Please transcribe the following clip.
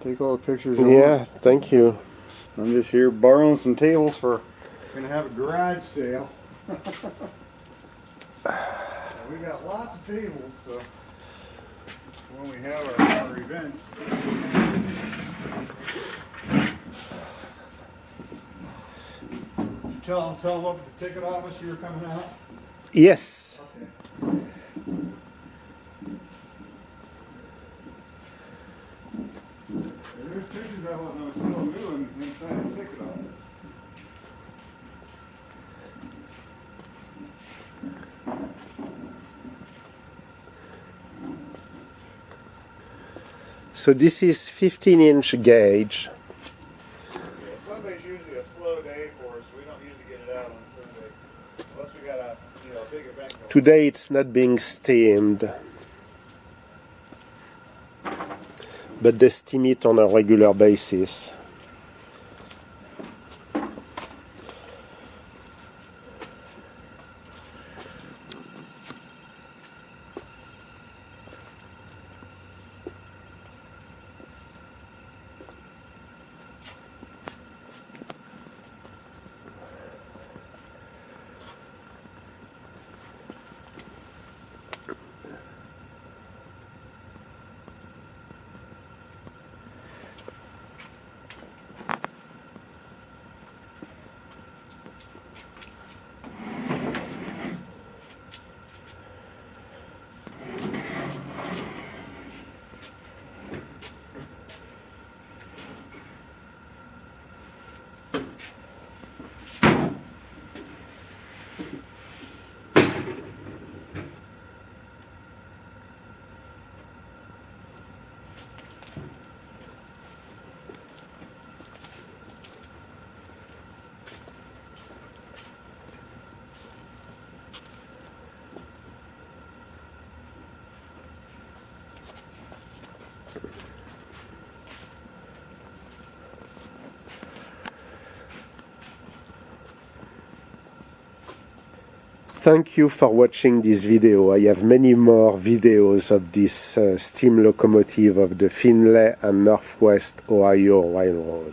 Take all the pictures. Yeah, thank you. I'm just here borrowing some tables for. Gonna have a garage sale. We got lots of tables, so when we have our events. Tell them up at the ticket office you were coming out. Yes. Okay. There's pictures I want to still new inside the ticket office. So this is 15-inch gauge. Yeah, Sunday's usually a slow day for us. We don't usually get it out on Sunday unless we got a big event going. Today it's not being steamed, but they steam it on a regular basis. Thank you for watching this video. I have many more videos of this steam locomotive of the Findlay and Northwest Ohio Railroad.